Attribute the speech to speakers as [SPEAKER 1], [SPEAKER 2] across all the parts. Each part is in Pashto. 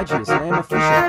[SPEAKER 1] Angeles, né? Uma ficha.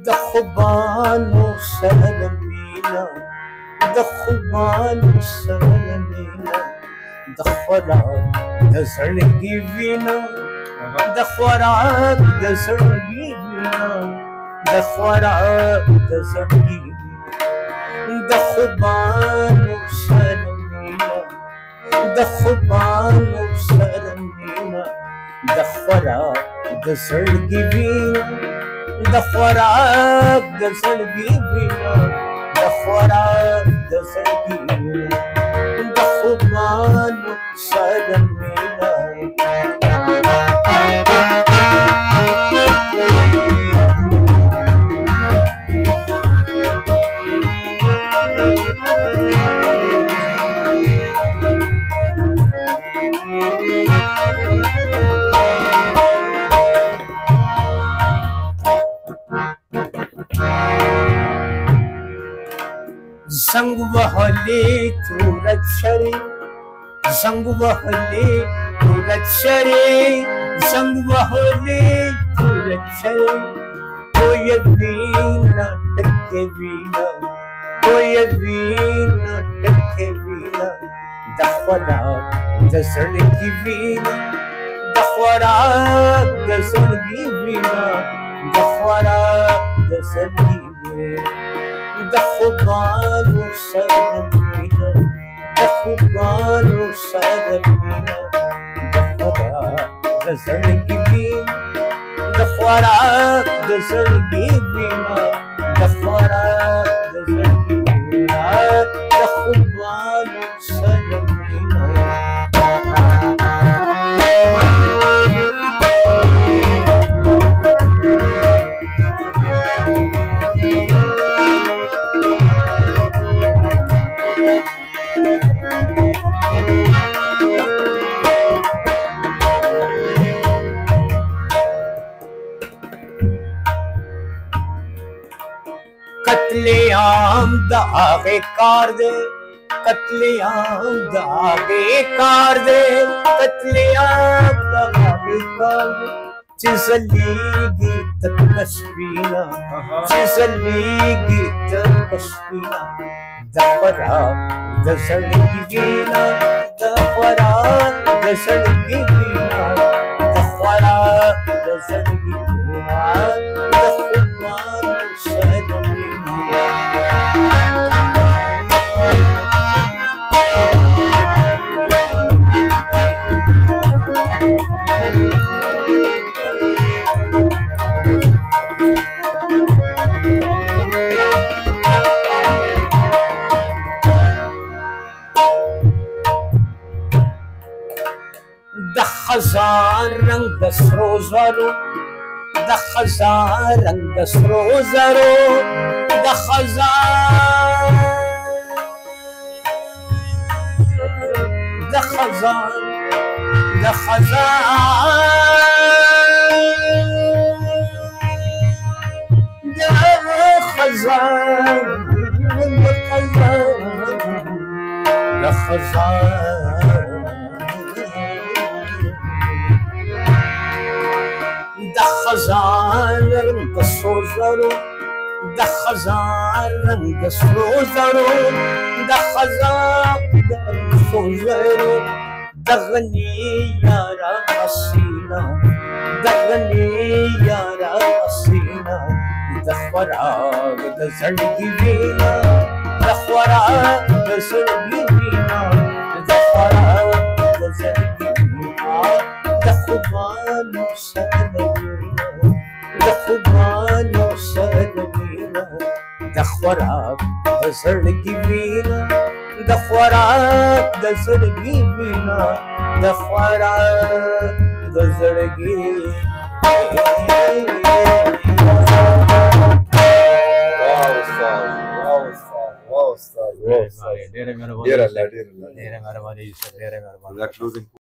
[SPEAKER 2] دخبان سلمينا دخبان سلمينا دخورات دزرقي فينا دخورات دزرقي فينا دخورات دزرقي دخبان سلمينا دخبان سلمينا دخورات دزرقي فينا دخورات دزرقي فينا دخورات دزرقي فينا دخبان سلمينا زنگ وهلی تورت شری زنگ وهلی تورت شری زنگ وهلی تورت شری کوئی وینا ٹکے وینا کوئی وینا ٹکے وینا دخورات دزرقی وینا دخورات دزرقی وینا دخورات دزرقی وینا دخبان سلمينا دخبان سلمينا دخورات دزرقي فينا دخورات دزرقي فينا دخورات دزرقي فينا دخبان سلمينا कत्लेआम दागे कार दे कत्लेआम दागे कार दे कत्लेआम दागे कार दे चिजलीगी तक कश्मीना चिजलीगी तक कश्मीना दखवरात दजरगी वीना दखवरात दजरगी वीना दखवरात दजरगी वीना दखवरात خزان رنگ دسرو زرو د خزان رنگ دسرو زرو د خزان د خزان د خزان د خزان د خزان د خزان رنگ سرو زرو د خزان رنگ سرو زرو د خزان رنگ سرو زرو دغني يا راسينا دغني يا راسينا دخورا دزړګي وینا دخورا دزړګي وینا دخورا دزړګي وینا دخوبانو سرګینا دخوبانو سرګینا دخورا دزړګي وینا دخورا دزړګي وینا دخورا دزړګي
[SPEAKER 1] Dear Allah, dear Allah.
[SPEAKER 2] ډېره مهرباني